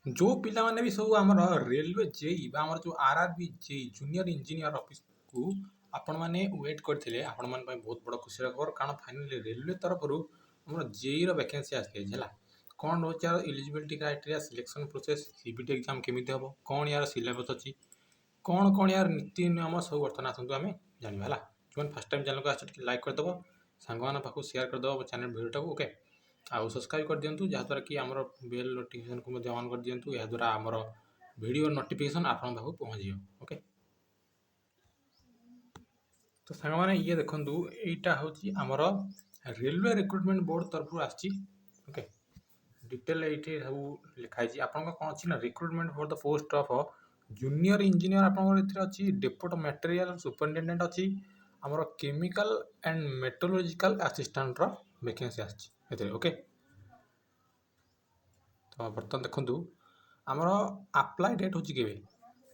जो पिला माने भी सब आमर रेलवे जेई बा आमर जो RRB JE junior engineer office को आपण माने वेट करथिले आपण मान पय बहुत बड़ खुशी खबर कारण फाइनली रेलवे तरफ रु हमर जेई रो वैकेंसी आसे हला कौन रोच यार eligibility criteria selection process CBT exam केमिति हबो कौन यार सिलेबस अछि कौन यार नीति नियम सब वर्तमान आसंतु आमे जानिबा हला जोन फर्स्ट टाइम चैनल को आछत लाइक कर दबो सांग माने पाखु शेयर कर दबो चैनल वीडियो को ओके आउ सब्सक्राइब कर दियंतु जहाँ द्वारा कि आमर बेल नोटिफिकेशन को मध्य ऑन कर दियंतु या द्वारा आमर वीडियो नोटिफिकेशन आपन पाखु पहुंच जियो ओके। तो सांग माने ये देखंतु एटा होची आमर रेलवे रिक्रूटमेंट बोर्ड तरफ आछि ओके डिटेल एठी सब लिखाई छी आपन कोन अछि ना recruitment for the post of junior engineer आपन एथि अछि डेप्यूट मटेरियल सुपरिटेंडेंट अछि आमर केमिकल एंड मेट्रोलॉजिकल असिस्टेंट रो वैकेंसी आछि एथि ओके। तो बर्तमान देखु आमर अप्लाई डेट हूँ के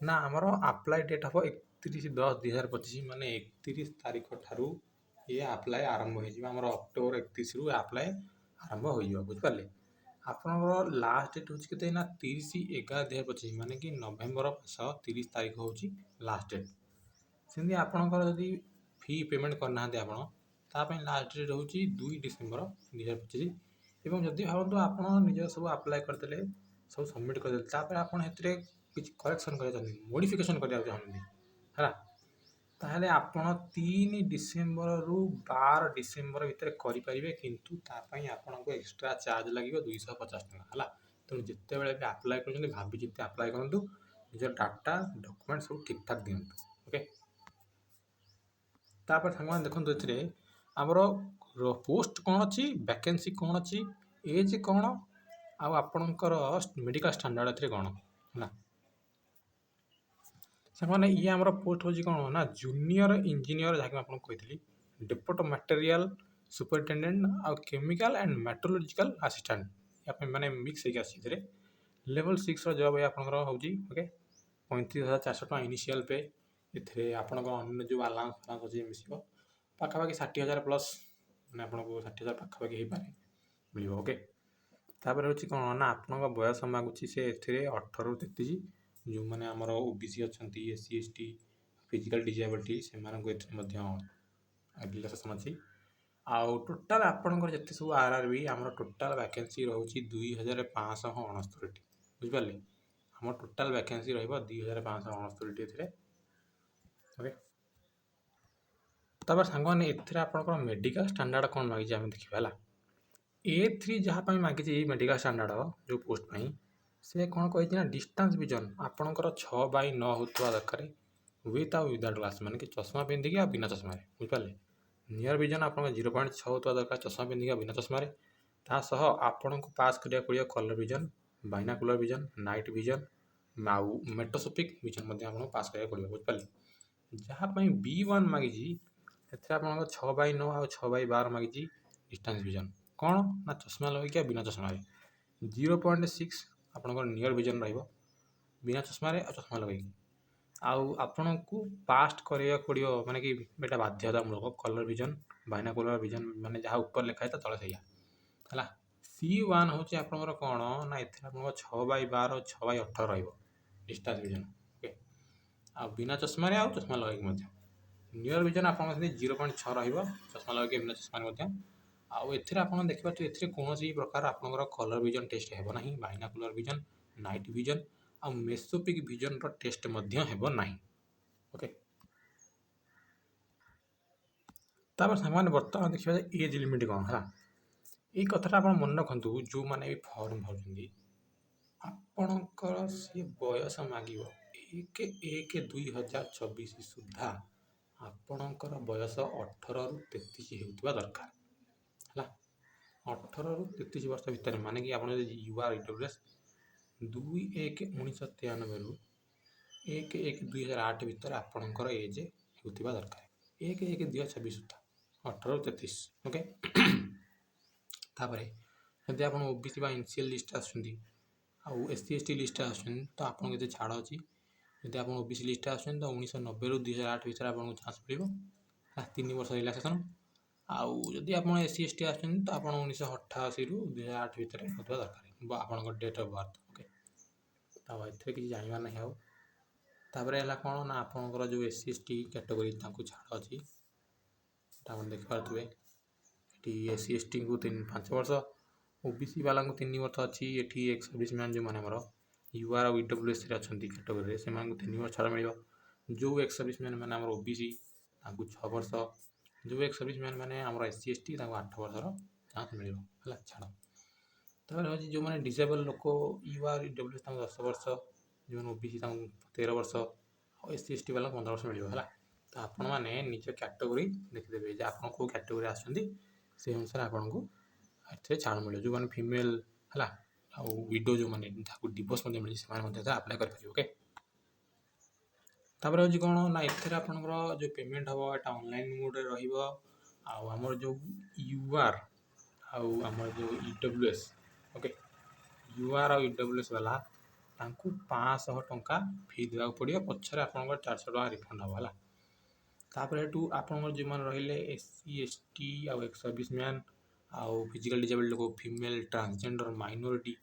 ना आमर अप्लाई डेट हम 31/10/2025 माने 31 तारीख ठारू ये अप्लाई आरंभ हो अक्टोबर 31 रु अप्लाई आरंभ हो बुझिपारे आपनकर लास्ट डेट हूँ के ना 30/11/2025 माने कि नवेम्बर 30 तारीख हूँ लास्ट डेट सेमती आपनकर जदि फी पेमेंट करना आप लास्ट डेट हूँ 2 डिसेम्बर 2025 एवं जदि भावतु आप निज सब अप्लाई करदे सब सबमिट करदे आपड़ किसी करेक्शन कर मोडिफिकेशन करने चाहते है ताहले आपण 3 डिसेम्बर रु 12 डिसेम्बर भितर करेंगे किंतु तापाई आपको एक्स्ट्रा चार्ज लगे 250 टका है तेणु जिते बड़े भी अप्लाई कर भाभी चिंते अप्लाई करूँ निज डाटा डॉक्यूमेंट सब ठीक ठाक दिंतु ओके। तापर सांग देखो ए आमर पोस्ट कौन अच्छी वैकेंसी कौन अच्छी एज कौन आपणकर मेडिकल स्टैंडर्ड ए कौन है सांग ये आमर पोस्ट हूँ कौन ना जूनियर इंजीनियर जहाँकि आपको कही डेप्यूट मटेरियल सुपरिटेंडेंट आउ केमिकल एंड मेट्रोलॉजिकल असिस्टेंट या माने मिक्स होगी आसी लेवल 6 जॉब ये आपंकर हूँ ओके 35,400 टका इनिशियल पे ये आपंकर अन्य जो अलाउंस फालाउंस अच्छी मिस पाखापाखि 60,000 प्लस मैंने आपको 60,000 पाखापाखि हो पाए मिल ओके। तापर हूँ कौन ना आपण बयस मागुची से 18 रु 33 जो मैंने आमर ओबीसी अच्छा एससी एसटी फिजिकल डिजेबिलिटी से रिलैक्सेशन अच्छी आउ टोटाल आपंकर जिते सब आरआरबी आम टोटाल वैकेंसी रोचे 2569 बुझिपारे आम टोटाल वैकेंसी रही ओके। तापर सांग मैंने आपंकर मेडिकल स्टैंडर्ड कौन मांगी आम देखा है A3 जहाँ मांगी मेडिकल स्टैंडर्ड जो पोस्ट पाई से कौन कही ना डिस्टेंस विजन आपणकर 6/9 होता दरकार विथ आउ विदाउट ग्लास माने कि चश्मा पिंधिकी आ बिना चश्मा बुझिपारे नियर विजन आप 0.6 होता दरकार चश्मा पिंधिकी बिना चश्मा तासह आपन को पास करिया पड़ियो colour vision binocular vision night vision आउ मेट्रोस्कोपिक विजन आपको पास करिया पड़ियो बुझिपारे जहाँ B1 मांगी आप 6/9 आ 6/12 मांगी डिस्टेंस विजन कौन ना चश्मा लगे बिना चश्मा 0.6 आपंकर नियर विजन बिना चश्मा चश्मा लगे आपन को पास्ट करिया पड़ियो माने कि बेटा बाध्यतामूलक कलर विजन बाइनाकुलर विजन माने जहाँ ऊपर लिखा है तले सही है C1 हूँ आपंकर कौन ना ये 6/12 6/18 डिस्टेंस विजन ओके आ बिना चश्मा चश्मा लगे नियर विजन आप 0.6 चश्मा लगे बिना चश्मा आउ एथिरे आपन देखिपारे एथिरे कौन प्रकार आपनकर कलर विजन टेस्ट हेबो नाही बाइनाकुलर विजन नाइट विजन आ मेसोपिक विजन रो टेस्ट मध्य हेबो नाही ओके। तापर सामान बर्तमान देखिबा एज लिमिट कौन है ये कथाटा आप मन रखु जो मैंने भी फॉर्म भर आपणकर सी बयस मांग 1/1/2024 सुधा आपणकर बयस 18 रु 33 होता दरकार है 18 रु 33 वर्ष भितर माने कि आप यूआर इडब्ल्यूएस 2/1/1993 रु 1/1/2008 भितर आपणकर एज होता दरकार 1/1/2026 सुधा 18 रु 33 ओके। तापर जब आप ओबीसी एनसीएल लिस्ट आसुँच आउ एससी एसटी लिस्ट आसुँच तो आपको ये छाड़ अच्छी जब आप ओबीसी लिस्ट आसुँच तो 1990 रु 2008 भितर आपको चान्स मिले 3 वर्ष रिलैक्सेशन आउ जदि आप एससी एसटी आसुँच तो आप 1988 रु 2008 भितर होता दरकार आपंकर डेट ऑफ बर्थ ओके। ଆଉ ଏଥିରେ କିଛି ଜାଣିବାର ନାହିଁ ଆଉ। ତାପରେ ହେଲା କ'ଣ ନା ଆପଣଙ୍କର ଯେଉଁ SC/ST କ୍ୟାଟେଗୋରୀ ତାଙ୍କୁ ଛାଡ଼ ଅଛି, ଆପଣ ଦେଖିପାରୁଥିବେ ଏଠି SC/STଙ୍କୁ 5 ବର୍ଷ, OBC ବାଲାଙ୍କୁ 3 ବର୍ଷ ଅଛି। ଏଠି ଏକ୍ସ ସର୍ଭିସମ୍ୟାନ୍ ଯେଉଁମାନେ ଆମର UR ଆଉ EWSରେ ଅଛନ୍ତି କ୍ୟାଟେଗୋରୀରେ ସେମାନଙ୍କୁ 3 ବର୍ଷ ଛାଡ଼ ମିଳିବ। ଯେଉଁ ଏକ୍ସ ସର୍ଭିସମ୍ୟାନ୍ ମାନେ ଆମର OBC ତାଙ୍କୁ 6 ବର୍ଷ, ଯେଉଁ ଏକ୍ସ ସର୍ଭିସମ୍ୟାନ୍ ମାନେ ଆମର SC/ST ତାଙ୍କୁ 8 ବର୍ଷର ଚାନ୍ସ ମିଳିବ ହେଲା ଛାଡ଼। ତାପରେ ହେଉଛି ଯେଉଁମାନେ ଡିସେବଲ୍ ଲୋକ UR EWS ତାଙ୍କୁ 10 ବର୍ଷ, ଯେଉଁମାନେ OBC ତାଙ୍କୁ 13 ବର୍ଷ, ଆଉ SC/ST ବାଲାଙ୍କୁ 15 ବର୍ଷ ମିଳିବ ହେଲା। ତ ଆପଣମାନେ ନିଜ କ୍ୟାଟେଗୋରୀ ଦେଖିଦେବେ ଯେ ଆପଣ କେଉଁ କ୍ୟାଟେଗୋରୀ ଆସୁଛନ୍ତି, ସେଇ ଅନୁସାରେ ଆପଣଙ୍କୁ ଏଥିରେ ଛାଡ଼ ମିଳିବ। ଯେଉଁମାନେ ଫିମେଲ୍ ହେଲା ଆଉ ୱିଡୋ ଯେଉଁମାନେ ଯାହାକୁ ଡିଭୋର୍ସ ମଧ୍ୟ ମିଳିଛି ସେମାନେ ମଧ୍ୟ ଏଥିରେ ଆପ୍ଲାଏ କରିପାରିବେ। ଓକେ। ତାପରେ ହେଉଛି କ'ଣ ନା ଏଥିରେ ଆପଣଙ୍କର ଯେଉଁ ପେମେଣ୍ଟ ହେବ ଏଇଟା ଅନଲାଇନ୍ ମୋଡ଼୍ରେ ରହିବ। ଆଉ ଆମର ଯେଉଁ UR ଆଉ ଆମର ଯେଉଁ EWS, ଓକେ, UR ଆଉ EWS ବାଲା ତାଙ୍କୁ 500 ଟଙ୍କା ଫି ଦେବାକୁ ପଡ଼ିବ, ପଛରେ ଆପଣଙ୍କର 400 ଟଙ୍କା ରିଫଣ୍ଡ ହେବ ହେଲା। ତାପରେ ଏଠୁ ଆପଣଙ୍କର ଯେଉଁମାନେ ରହିଲେ SC/ST ଆଉ ଏକ୍ସ ସର୍ଭିସମ୍ୟାନ୍ ଆଉ ଫିଜିକାଲ୍ ଡିଜେବଲ୍ଡ ଲୋକ, ଫିମେଲ୍, ଟ୍ରାନ୍ସଜେଣ୍ଡର, ମାଇନରିଟି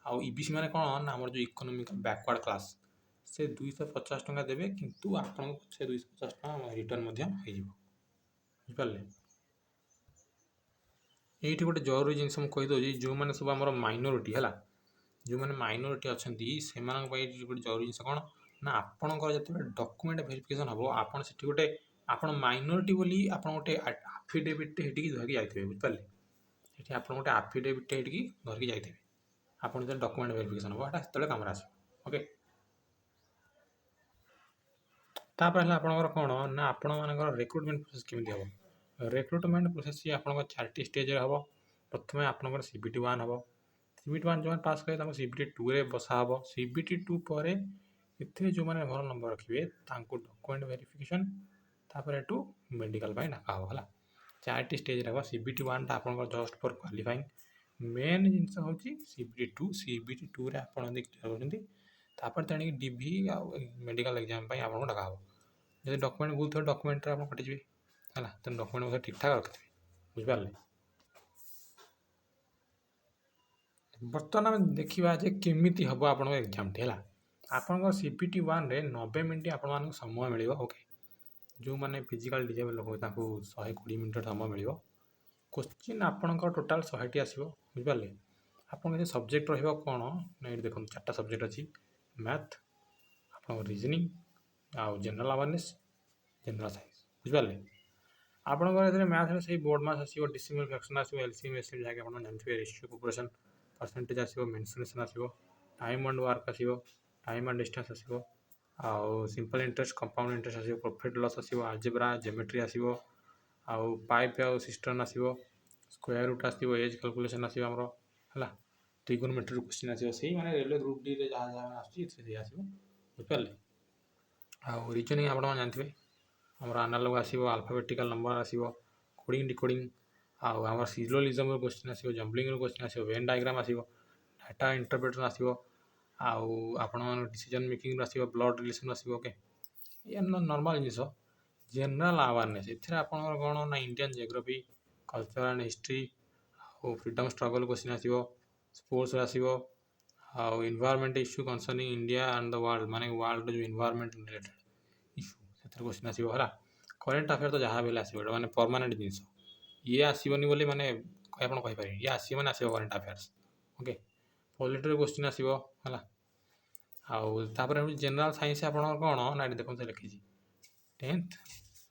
ଆଉ EBC ମାନେ କ'ଣ ନା ଆମର ଯେଉଁ ଇକୋନୋମିକାଲ୍ ବ୍ୟାକୱାର୍ଡ଼ କ୍ଲାସ୍, ସେ 250 ଟଙ୍କା ଦେବେ, କିନ୍ତୁ ଆପଣଙ୍କୁ ସେ 250 ଟଙ୍କା ରିଟର୍ନ ମଧ୍ୟ ହେଇଯିବ। ବୁଝିପାରିଲେ? ଏଇଠି ଗୋଟେ ଜରୁରୀ ଜିନିଷ ମୁଁ କହିଦେଉଛି, ଯେଉଁମାନେ ସବୁ ଆମର ମାଇନରିଟି ହେଲା, ଯେଉଁମାନେ ମାଇନରିଟି ଅଛନ୍ତି ସେମାନଙ୍କ ପାଇଁ ଗୋଟେ ଜରୁରୀ ଜିନିଷ କ'ଣ ନା ଆପଣଙ୍କର ଯେତେବେଳେ ଡକୁମେଣ୍ଟ ଭେରିଫିକେସନ୍ ହେବ, ଆପଣ ସେଠି ଗୋଟେ ଆପଣ ମାଇନରିଟି ବୋଲି ଆପଣ ଗୋଟେ ଆଫିଡେଭିଟ୍ଟେ ସେଠିକି ଧରିକି ଯାଇଥିବେ। ବୁଝିପାରିଲେ? ସେଠି ଆପଣ ଗୋଟେ ଆଫିଡେଭିଟ୍ଟେ ସେଠିକି ଧରିକି ଯାଇଥିବେ। ଆପଣ ଯେତେବେଳେ ଡକୁମେଣ୍ଟ ଭେରିଫିକେସନ୍ ହେବ ଏଇଟା ସେତେବେଳେ କାମରେ ଆସିବ। ଓକେ। ତାପରେ ହେଲା ଆପଣଙ୍କର କ'ଣ ନା ଆପଣମାନଙ୍କର ରିକ୍ରୁଟମେଣ୍ଟ ପ୍ରୋସେସ୍ କେମିତି ହେବ। ରିକ୍ରୁଟମେଣ୍ଟ ପ୍ରୋସେସ୍ ଆପଣଙ୍କର 4ଟି ଷ୍ଟେଜ୍ରେ ହେବ। ପ୍ରଥମେ ଆପଣଙ୍କର CBT 1 ହେବ। CBT 1 ଯେଉଁମାନେ ପାସ୍ କରିବେ ତାଙ୍କୁ CBT 2ରେ ବସା ହେବ। CBT 2 ପରେ ଏଥିରେ ଯେଉଁମାନେ ଭଲ ନମ୍ବର ରଖିବେ ତାଙ୍କୁ ଡକୁମେଣ୍ଟ ଭେରିଫିକେସନ୍, ତାପରେ ଏଠୁ ମେଡ଼ିକାଲ ପାଇଁ ଡାକା ହେବ ହେଲା। 4ଟି ଷ୍ଟେଜ୍ରେ ହେବ। CBT 1ଟା ଆପଣଙ୍କର ଜଷ୍ଟ ଫର୍ କ୍ୱାଲିଫାଇଂ। ମେନ୍ ଜିନିଷ ହେଉଛି CBT 2। CBT 2ରେ ଆପଣ ଯଦି କ୍ଲିୟର କରୁଛନ୍ତି ତାପରେ ତେଣିକି DV ଆଉ ମେଡ଼ିକାଲ ଏକ୍ଜାମ୍ ପାଇଁ ଆପଣଙ୍କୁ ଡକା ହେବ। ଯଦି ଡକୁମେଣ୍ଟ ଭୁଲ ଥିବ ଡକୁମେଣ୍ଟରେ ଆପଣ କଟିଯିବେ ହେଲା। ତେଣୁ ଡକୁମେଣ୍ଟ ମଧ୍ୟ ଠିକ୍ ଠାକ୍ ରଖିଥିବେ। ବୁଝିପାରିଲେ? ବର୍ତ୍ତମାନ ଆମେ ଦେଖିବା ଯେ କେମିତି ହେବ ଆପଣଙ୍କ ଏକ୍ଜାମ୍ଟି ହେଲା। ଆପଣଙ୍କର CBT 1ରେ 90 ମିନିଟ୍ ଆପଣମାନଙ୍କୁ ସମୟ ମିଳିବ। ଓକେ। ଯେଉଁମାନେ ଫିଜିକାଲ୍ ଡିଜେବଲ୍ ଲୋକ ତାଙ୍କୁ 120 ମିନିଟ୍ ସମୟ ମିଳିବ। କୋଶ୍ଚିନ୍ ଆପଣଙ୍କର ଟୋଟାଲ୍ 100ଟି ଆସିବ। ବୁଝିପାରିଲେ? ଆପଣଙ୍କ ଯେ ସବଜେକ୍ଟ ରହିବ କ'ଣ ନା ଏଇଠି ଦେଖନ୍ତୁ 4ଟା ସବଜେକ୍ଟ ଅଛି। ମ୍ୟାଥ୍, ଆପଣଙ୍କ ରିଜନିଂ ଆଉ ଜେନେରାଲ୍ ଆୱାରନେସ୍, ଜେନେରାଲ୍ ସାଇନ୍ସ। ବୁଝିପାରିଲେ? ଆପଣଙ୍କର ଏଥିରେ ମ୍ୟାଥ୍ରେ ସେଇ ବୋର୍ଡ଼ ମ୍ୟାଥ୍ ଆସିବ, ଡିସିମଲ୍ ଫ୍ରାକ୍ସନ୍ ଆସିବ, LCM SCM ଯାହାକି ଆପଣ ଜାଣିଥିବେ, ରେସିଓ ପ୍ରୋପୋର୍ସନ୍, ପରସେଣ୍ଟେଜ୍ ଆସିବ, ମେନ୍ସୁରେସନ୍ ଆସିବ, ଟାଇମ୍ ଆଣ୍ଡ ୱାର୍କ ଆସିବ, ଟାଇମ୍ ଆଣ୍ଡ ଡିଷ୍ଟାନ୍ସ ଆସିବ, ଆଉ ସିମ୍ପଲ୍ ଇଣ୍ଟରେଷ୍ଟ, କମ୍ପାଉଣ୍ଡ ଇଣ୍ଟରେଷ୍ଟ ଆସିବ, ପ୍ରଫିଟ୍ ଲସ୍ ଆସିବ, ଆଲଜେବ୍ରା, ଜେମେଟ୍ରି ଆସିବ, ଆଉ ପାଇପ୍ ଆଉ ସିଷ୍ଟର୍ନ ଆସିବ, ସ୍କୋୟାର ରୁଟ୍ ଆସିବ, ଏଜ୍ କାଲକୁଲେସନ୍ ଆସିବ ଆମର ହେଲା। ଟ୍ରିଗୋନୋମେଟ୍ରି କ୍ୱେଶ୍ଚିନ୍ ଆସିବ, ସେଇ ମାନେ ରେଲୱେ ଗ୍ରୁପ୍ ଡିରେ ଯାହା ଯାହା ଆସୁଛି ସେଇ ଆସିବ। ବୁଝିପାରିଲେ? ଆଉ ରିଜନିଂ ଆପଣମାନେ ଜାଣିଥିବେ, ଆମର ଆନାଲଗ ଆସିବ, ଆଲଫାବେଟିକାଲ୍ ନମ୍ବର ଆସିବ, କୋଡ଼ିଂ ଡିକୋଡ଼ିଂ, ଆଉ ଆମର ସିଲୋଜିଜମ୍ର କ୍ୱେଶ୍ଚିନ୍ ଆସିବ, ଜମ୍ବଲିଂର କ୍ୱେଶ୍ଚିନ୍ ଆସିବ, ଭେନ୍ ଡାଇଗ୍ରାମ୍ ଆସିବ, ଡାଟା ଇଣ୍ଟରପ୍ରିଟେସନ୍ ଆସିବ, ଆଉ ଆପଣମାନଙ୍କ ଡିସିଜନ୍ ମେକିଂରୁ ଆସିବ, ବ୍ଲଡ୍ ରିଲେସନ୍ ଆସିବ। ଓକେ। ଏ ନର୍ମାଲ୍ ଜିନିଷ। ଜେନେରାଲ୍ ଆୱାରନେସ୍ ଏଥିରେ ଆପଣଙ୍କର କ'ଣ ନା Indian geography, culture and history, ଆଉ ଫ୍ରିଡ଼ମ୍ ଷ୍ଟ୍ରଗଲ୍ କ୍ୱେଶ୍ଚିନ୍ ଆସିବ, ସ୍ପୋର୍ଟସ୍ରେ ଆସିବ, ଆଉ environment issue concerning India and the world, ମାନେ ୱାର୍ଲଡର ଯେଉଁ ଇନଭାରମେଣ୍ଟ ରିଲେଟେଡ୍ ଇସ୍ୟୁ ସେଥିରେ କ୍ୱେଶ୍ଚିନ୍ ଆସିବ ହେଲା। କରେଣ୍ଟ ଆଫେୟାର୍ ତ ଯାହା ବି ହେଲେ ଆସିବ, ଏଇଟା ମାନେ ପରମାନେଣ୍ଟ ଜିନିଷ। ଇଏ ଆସିବନି ବୋଲି ମାନେ ଆପଣ କହିପାରିବେ, ଇଏ ଆସିବ ମାନେ ଆସିବ କରେଣ୍ଟ ଆଫେୟାର୍ସ। ଓକେ। ପଲିଟିର କ୍ୱେଶ୍ଚିନ୍ ଆସିବ ହେଲା। ଆଉ ତାପରେ ହେଉଛି ଜେନେରାଲ୍ ସାଇନ୍ସ ଆପଣଙ୍କର କ'ଣ ନା ଏଠି ଦେଖନ୍ତୁ ଲେଖିଛି 10th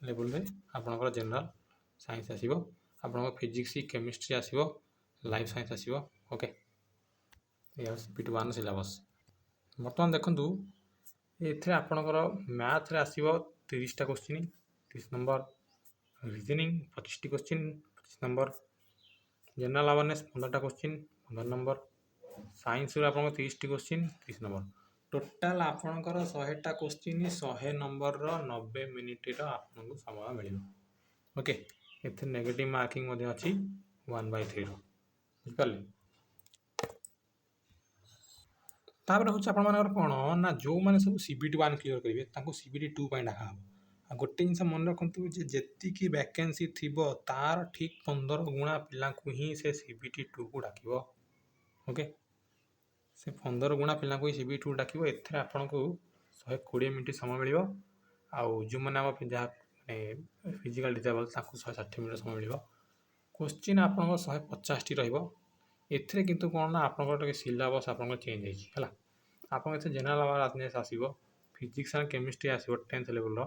ଲେବୁଲ୍ରେ ଆପଣଙ୍କର ଜେନେରାଲ୍ ସାଇନ୍ସ ଆସିବ, ଆପଣଙ୍କ ଫିଜିକ୍ସ, କେମିଷ୍ଟ୍ରି ଆସିବ, ଲାଇଫ୍ ସାଇନ୍ସ ଆସିବ। ଓକେ। ଏଇ ହେଉଛି CBT 1 ସିଲାବସ୍। ବର୍ତ୍ତମାନ ଦେଖନ୍ତୁ ଏଥିରେ ଆପଣଙ୍କର ମ୍ୟାଥ୍ରେ ଆସିବ 30ଟା କ୍ୱେଶ୍ଚିନ୍, 30 ନମ୍ବର, ରିଜନିଂ 25ଟି କ୍ୱେଶ୍ଚିନ୍, 25 ନମ୍ବର, ଜେନେରାଲ୍ ଆୱାରନେସ୍ 15ଟା କ୍ୱେଶ୍ଚିନ୍, 15 ନମ୍ବର, ସାଇନ୍ସରୁ ଆପଣଙ୍କର 30ଟି କ୍ୱେଶ୍ଚିନ୍, 30 ନମ୍ବର। ଟୋଟାଲ୍ ଆପଣଙ୍କର 100ଟା କ୍ୱେଶ୍ଚିନ୍, 100 ନମ୍ବରର 90 ମିନିଟ୍ର ଆପଣଙ୍କୁ ସମୟ ମିଳିବ। ଓକେ। ଏଥିରେ ନେଗେଟିଭ୍ ମାର୍କିଂ ମଧ୍ୟ ଅଛି 1/3ର। ବୁଝିପାରିଲେ? ତାପରେ ହେଉଛି ଆପଣମାନଙ୍କର କ'ଣ ନା ଯେଉଁମାନେ ସବୁ CBT 1 କ୍ଲିୟର କରିବେ ତାଙ୍କୁ CBT 2 ପାଇଁ ଡାକା ହେବ। ଆଉ ଗୋଟେ ଜିନିଷ ମନେ ରଖନ୍ତୁ ଯେ ଯେତିକି ଭ୍ୟାକେନ୍ସି ଥିବ ତାର ଠିକ୍ 15 ଗୁଣା ପିଲାଙ୍କୁ ହିଁ ସେ CBT 2କୁ ଡାକିବ। ଓକେ। से 15 गुणा पिला को CBT डाकिबो एथरे आपनको 120 मिनिट समय मिलिबो आउ जो माने हम जहाँ माने फिजिकल डिसेबल ताकू 160 मिनिट समय मिलिबो क्वेश्चन आपनको 150 टी रहइबो एथरे किंतु कोन ना आपनको सिलेबस आपनको चेंज होई हला आपन एथे जनरल अवेयरनेस आसीबो फिजिक्स एंड केमिस्ट्री आसीबो 10th लेवल रो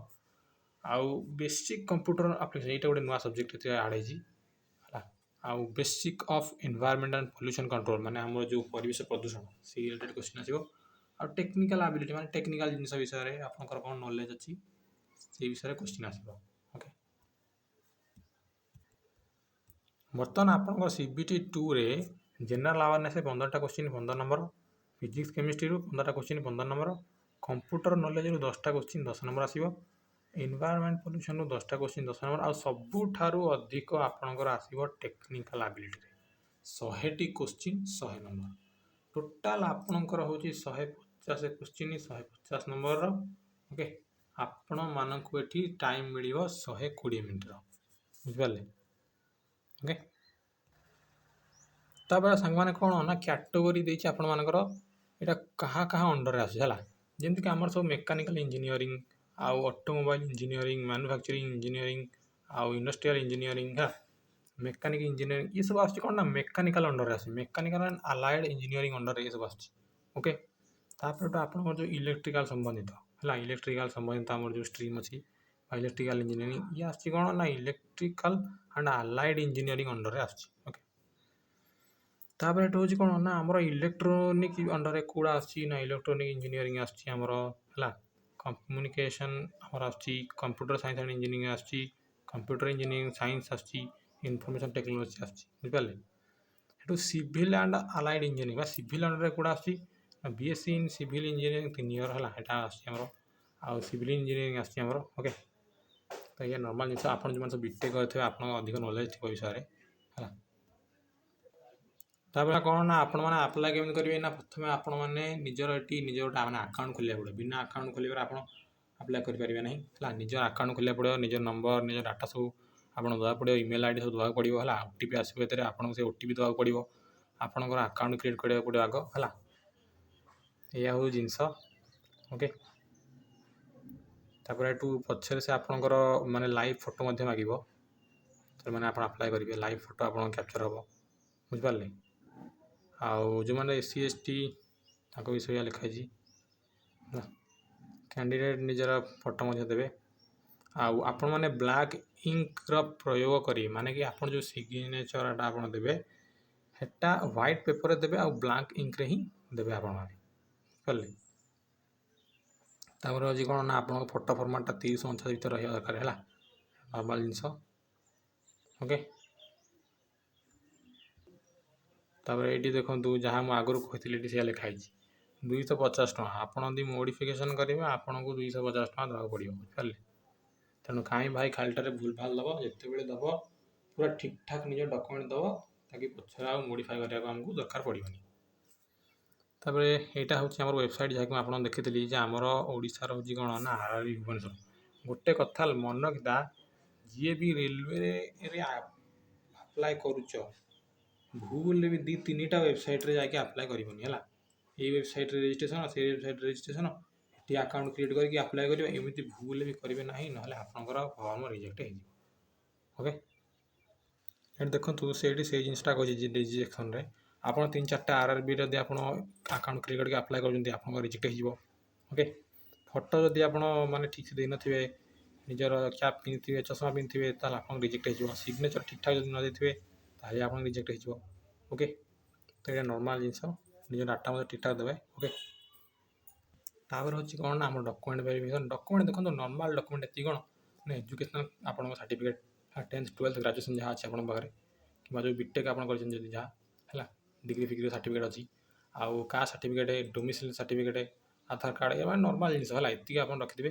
आउ बेसिक कंप्यूटर एप्लीकेशन एटा गोटे नुआ सब्जेक्ट एथे ऐड होई हला आउ basic of environment and pollution control माने हमर जो परिवेश प्रदूषण से रिलेटेड क्वेश्चन आसीबो आउ टेक्निकल एबिलिटी माने टेक्निकल जिनिस विषय रे आपनकर कोन नॉलेज अछि से विषय रे क्वेश्चन आसीबो ओके बर्तमान आपनकर CBT 2 रे जनरल अवेयरनेस 15 टा क्वेश्चन 15 नंबर फिजिक्स केमिस्ट्री रू 15 टा क्वेश्चन 15 नंबर कंप्यूटर नॉलेज रू 10 टा क्वेश्चन 10 नंबर आसीबो एनवायरनमेंट पोल्यूशन रू 10 टा क्वेश्चन 10 नंबर आ सबुठारू अधिक आपनकर आसीबो टेक्निकल एबिलिटी रे 100 टी क्वेश्चन 100 नंबर टोटाल आपनकर होची 150 क्वेश्चन 150 नंबर रो ओके आपण मानकु एठी टाइम मिलिबो 120 मिनिट रो बुझिपाले ओके तापर सांग माने कोन ना कैटेगरी देछि आपण मानकर एटा कहा कहा अंडर रे आसी हला जेंति कि हमर सब मेकानिकल इंजीनियरिंग आउ ऑटोमोबाइल इंजीनियरिंग मैन्युफैक्चरिंग इंजीनियरिंग आउ इंडस्ट्रियल इंजीनियरिंग हा मेकानिक इंजीनियरिंग ये सब आसी कोन ना मेकानिकल अंडर रे आसी mechanical and allied engineering under रे ये सब आसी ओके तापर तो आपण जो इलेक्ट्रिकल संबंधित हला इलेक्ट्रिकल संबंधित हमर जो स्ट्रीम अछि इलेक्ट्रिकल इंजीनियरिंग ये आसी कोन ना electrical and allied engineering under रे आसी ओके तापर एटा होची कोन ना हमर इलेक्ट्रॉनिक अंडर रे कोडा आसी ना इलेक्ट्रॉनिक इंजीनियरिंग आसी हमर हला कम्युनिकेशन हमर आसी कंप्यूटर साइंस एंड इंजीनियरिंग आसी कंप्यूटर इंजीनियरिंग साइंस आसी इंफॉर्मेशन टेक्नोलॉजी आसी बुझिपाले एटू सिविल एंड अलाइड इंजीनियरिंग बा सिविल अंडर रे कोडा आसी BSc in civil engineering 3 year हला एटा आसी हमर आ सिविल इंजीनियरिंग आसी हमर ओके तो ये नॉर्मल जिस आपन जो मन बीटेक करथे आपन अधिक नॉलेज थी विषय रे हला तापर कोन ना आपण माने अप्लाई केमन करिवे ना प्रथमे आपण माने निजर एटी निजर माने अकाउंट खोलिया पड़े बिना अकाउंट खोलिबार आपण अप्लाई करि परिबे नहीं हला निजर अकाउंट खोलिया पड़े निजर नंबर निजर डाटा सब आपण दवा पड़े ईमेल आईडी सब दवा पड़िबो हला ओटीपी आसीबे तेरे आपण से ओटीपी दवा पड़िबो आपनकर अकाउंट क्रिएट करिया पड़े आगो हला एया हो जिंस ओके तापर एटू पछरे से आपनकर माने लाइव फोटो मध्ये मागिबो तर माने आपण अप्लाई करिवे लाइव फोटो आपण कैप्चर हबो बुझ पारले आउ जो मैंने SC ST विषय लिखाई कैंडिडेट निजर फोटो देवे आउ आपण मैंने ब्लैक इंक प्रयोग करी माने कि आपण जो सिग्नेचर आप देवे हेटा व्हाइट पेपर देवे आउ ब्लैक इंक रे ही देवे आपण माने करले तापर आज कोन ना आपण फोटो फॉर्मेट 3049 भीतर रहिया दरकार हैला नॉर्मल जिंस ओके तापर ये देखो जहाँ मुझे आगुरी कहती से लिखाई 250 टका आपड़ी मोडिफिकेसन करेंगे आपन को 250 टका देवा पड़ो बुझे तेणु कहीं भाई खालीटार भूल भाल दब जिते बड़े दब पूरा ठीक ठाक निज डॉक्यूमेंट दब ताकि पचर आ मोडिफाई करने आमको दरकार पड़ोनी तापर यहाँ हूँ वेबसाइट जहाँ आप देखी आमर ओडार हूँ कौन ना RRB भुवनेश्वर गोटे कथा मन रखिता जी भी रेलवे अप्लाई करुच भूल भी 2-3टा वेबसाइट रे जाके अप्लाई करबनी है ये वेबसाइट रे रजिस्ट्रेशन से वेबसाइट रजिस्ट्रेशन ये अकाउंट क्रिएट करके अप्लाई करेंगे एमती भूल भी करेंगे ना ना आपंकर फॉर्म रिजेक्ट हो ओके ये देखो से जिनटा कही रिजेक्शन रे आप 3-4टा RRB रे आप अकाउंट क्रिएट करके अप्लाई कर रिजेक्ट हो ओके फोटो जदि आप माने ठीक से दे नथिबे निजर कैप पिंधे चश्मा पिंधे आप रिजेक्ट हो सिग्नेचर ठीक ठाक जब न देते ताले आप रिजेक्ट हो ओके तो ये नॉर्मल जिनस निज डाटा मतलब ठीक ठाक देवे ओके तापर हूँ कौन ना आम डॉक्यूमेंट वेरिफिकेशन डॉक्यूमेंट देखो नॉर्मल डॉक्यूमेंट ये कौन एजुकेशनल आपन सर्टिफिकेट 10th 12th ग्रेजुएशन जहाँ अच्छे आप पाखे कि जो बीटेक आप जहाँ है डिग्री फिग्री सर्टिफिकेट अच्छी आउ का सर्टिफिकेट डोमिसाइल सर्टिफिकेट आधार कार्ड ये नॉर्मल जिनस है ये आप रखिथे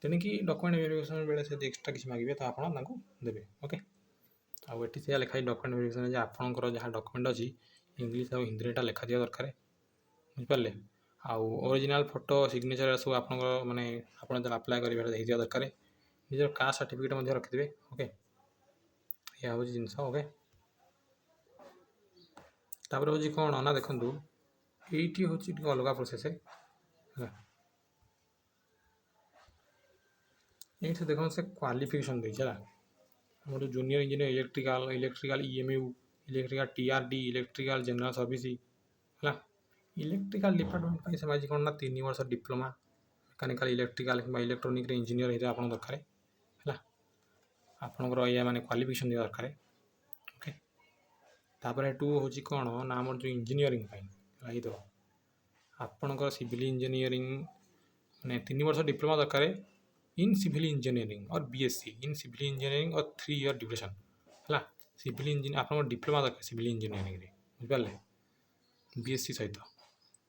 तेणुक डॉक्यूमेंट वेरिफिकेशन बेले से एक्सट्रा किसी मांगे तो आपको देवे ओके आउ ये से लिखाई डॉक्यूमेंट वेरिफिकेशन आपंकर जहाँ डॉक्यूमेंट अच्छी इंग्लिश और हिंदी में लिखा दिया दरकार बुझिपारे आउ ओरिजिनल फोटो सिग्नेचर सब आप माने आप अप्लाई कर दिया दरकार निजर कास्ट सर्टिफिकेट रखिथे ओके या हूँ जिनस ओके तापर हूँ कौन ना देखूँ এইটি ହେଉଛି ଟିକେ ଅଲଗା ପ୍ରୋସେସ୍ ହେଲା। ଏଇଠି ଦେଖନ୍ତୁ ସେ କ୍ୱାଲିଫିକେସନ୍ ଦେଇଛି ହେଲା। ଆମର junior engineer electrical EMU, electrical TRD, electrical general service ହେଲା। ଇଲେକ୍ଟ୍ରିକାଲ ଡିପାର୍ଟମେଣ୍ଟ ପାଇଁ ସେମାନେ କ'ଣ ନା 3 ବର୍ଷ ଡିପ୍ଲୋମା ମେକାନିକାଲ ଇଲେକ୍ଟ୍ରିକାଲ କିମ୍ବା ଇଲେକ୍ଟ୍ରୋନିକ୍ରେ ଇଞ୍ଜିନିୟର ହେଇଥିବା ଆପଣ ଦରକାର ହେଲା। ଆପଣଙ୍କର ଏଇଆ ମାନେ କ୍ୱାଲିଫିକେସନ୍ ଦେବା ଦରକାର। ଓକେ, ତାପରେ ଏଠୁ ହେଉଛି କ'ଣ ନା ଆମର ଯେଉଁ ଇଞ୍ଜିନିୟରିଂ ପାଇଁ ହେଇଥିବ ଆପଣଙ୍କର ସିଭିଲ୍ ଇଞ୍ଜିନିୟରିଂ ମାନେ 3 ବର୍ଷ ଡିପ୍ଲୋମା ଦରକାର in civil engineering or BSc in civil engineering or 3 year duration ହେଲା। ସିଭିଲ୍ ଇଞ୍ଜିନିୟର ଆପଣଙ୍କର ଡିପ୍ଲୋମା ଦରକାର ସିଭିଲ୍ ଇଞ୍ଜିନିୟରିଂରେ, ବୁଝିପାରିଲେ, BSc ସହିତ।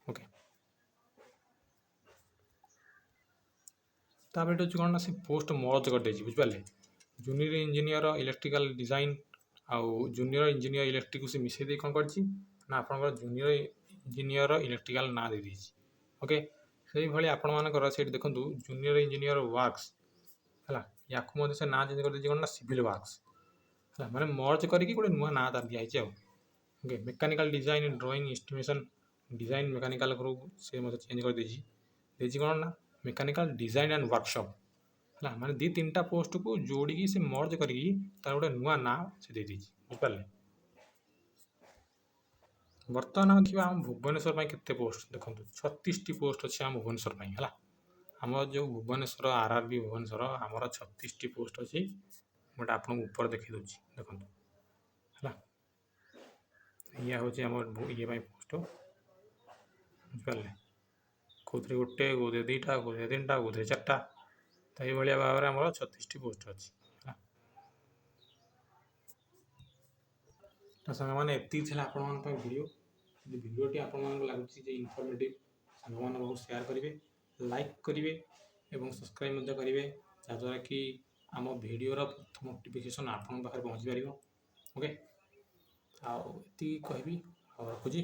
ଓକେ, ତାପରେ ଏଠି ହେଉଛି କ'ଣ ନା ସେ ପୋଷ୍ଟ ମର୍ଜ କରିଦେଇଛି, ବୁଝିପାରିଲେ। ଜୁନିୟର ଇଞ୍ଜିନିୟର ଇଲେକ୍ଟ୍ରିକାଲ ଡିଜାଇନ୍ ଆଉ ଜୁନିୟର ଇଞ୍ଜିନିୟର ଇଲେକ୍ଟ୍ରିକକୁ ସେ ମିଶାଇ ଦେଇ କ'ଣ କରିଛି ନା ଆପଣଙ୍କର ଜୁନିୟର ଇଞ୍ଜିନିୟର ଇଲେକ୍ଟ୍ରିକାଲ ନାଁ ଦେଇଦେଇଛି। ଓକେ, ସେଇଭଳି ଆପଣମାନଙ୍କର ସେଇଠି ଦେଖନ୍ତୁ ଜୁନିୟର ଇଞ୍ଜିନିୟର ୱାର୍କସ୍ ହେଲା, ୟାକୁ ମଧ୍ୟ ସେ ନାଁ ଚେଞ୍ଜ କରିଦେଇଛି କ'ଣ ନା ସିଭିଲ୍ ୱାର୍କସ୍ ହେଲା, ମାନେ ମର୍ଜ କରିକି ଗୋଟେ ନୂଆ ନାଁ ତାର ଦିଆହେଇଛି ଆଉ। Okay, mechanical design drawing estimation design mechanical group ସେ ମଧ୍ୟ ଚେଞ୍ଜ କରିଦେଇଛି, ଦେଇଛି କ'ଣ ନା ମେକାନିକାଲ ଡିଜାଇନ୍ ଆଣ୍ଡ ୱାର୍କସପ୍ ହେଲା। ମାନେ 2-3ଟା ପୋଷ୍ଟକୁ ଯୋଡ଼ିକି ସେ ମର୍ଜ କରିକି ତାର ଗୋଟେ ନୂଆ ନାଁ ସେ ଦେଇଦେଇଛି, ବୁଝିପାରିଲେ। ବର୍ତ୍ତମାନ ଆମେ ଦେଖିବା ଆମ ଭୁବନେଶ୍ୱର ପାଇଁ କେତେ ପୋଷ୍ଟ ଦେଖନ୍ତୁ 36ଟି ପୋଷ୍ଟ ଅଛି ଆମ ଭୁବନେଶ୍ୱର ପାଇଁ ହେଲା। ଆମର ଯେଉଁ ଭୁବନେଶ୍ୱର RRB ଭୁବନେଶ୍ୱର ଆମର 36ଟି ପୋଷ୍ଟ ଅଛି। ମୁଁ ଏଇଟା ଆପଣଙ୍କୁ ଉପରେ ଦେଖାଇ ଦେଉଛି ଦେଖନ୍ତୁ ହେଲା। ଇଏ ହେଉଛି ଆମର ଇଏ ପାଇଁ ପୋଷ୍ଟ, ବୁଝିପାରିଲେ। କେଉଁଥିରେ ଗୋଟେ, କେଉଁଥିରେ 2ଟା, କେଉଁଥିରେ 3ଟା, କେଉଁଥିରେ 4ଟା, ତ ଏଇଭଳିଆ ଭାବରେ ଆମର 36ଟି ପୋଷ୍ଟ ଅଛି ହେଲା। ତ ସାଙ୍ଗମାନେ ଏତିକି ଥିଲା ଆପଣମାନଙ୍କ ପାଇଁ ଭିଡ଼ିଓ। ଯଦି ଭିଡ଼ିଓଟି ଆପଣମାନଙ୍କୁ ଲାଗୁଛି ଯେ ଇନଫର୍ମେଟିଭ୍, ସାଙ୍ଗମାନଙ୍କ ପାଖକୁ ସେୟାର କରିବେ, ଲାଇକ୍ କରିବେ ଏବଂ ସବସ୍କ୍ରାଇବ୍ ମଧ୍ୟ କରିବେ, ଯାହାଦ୍ୱାରା କି ଆମ ଭିଡ଼ିଓର ପ୍ରଥମ ନୋଟିଫିକେସନ୍ ଆପଣଙ୍କ ପାଖରେ ପହଞ୍ଚିପାରିବ। ଓକେ, ଆଉ ଏତିକି କହିବି ଆଉ ରଖୁଛି।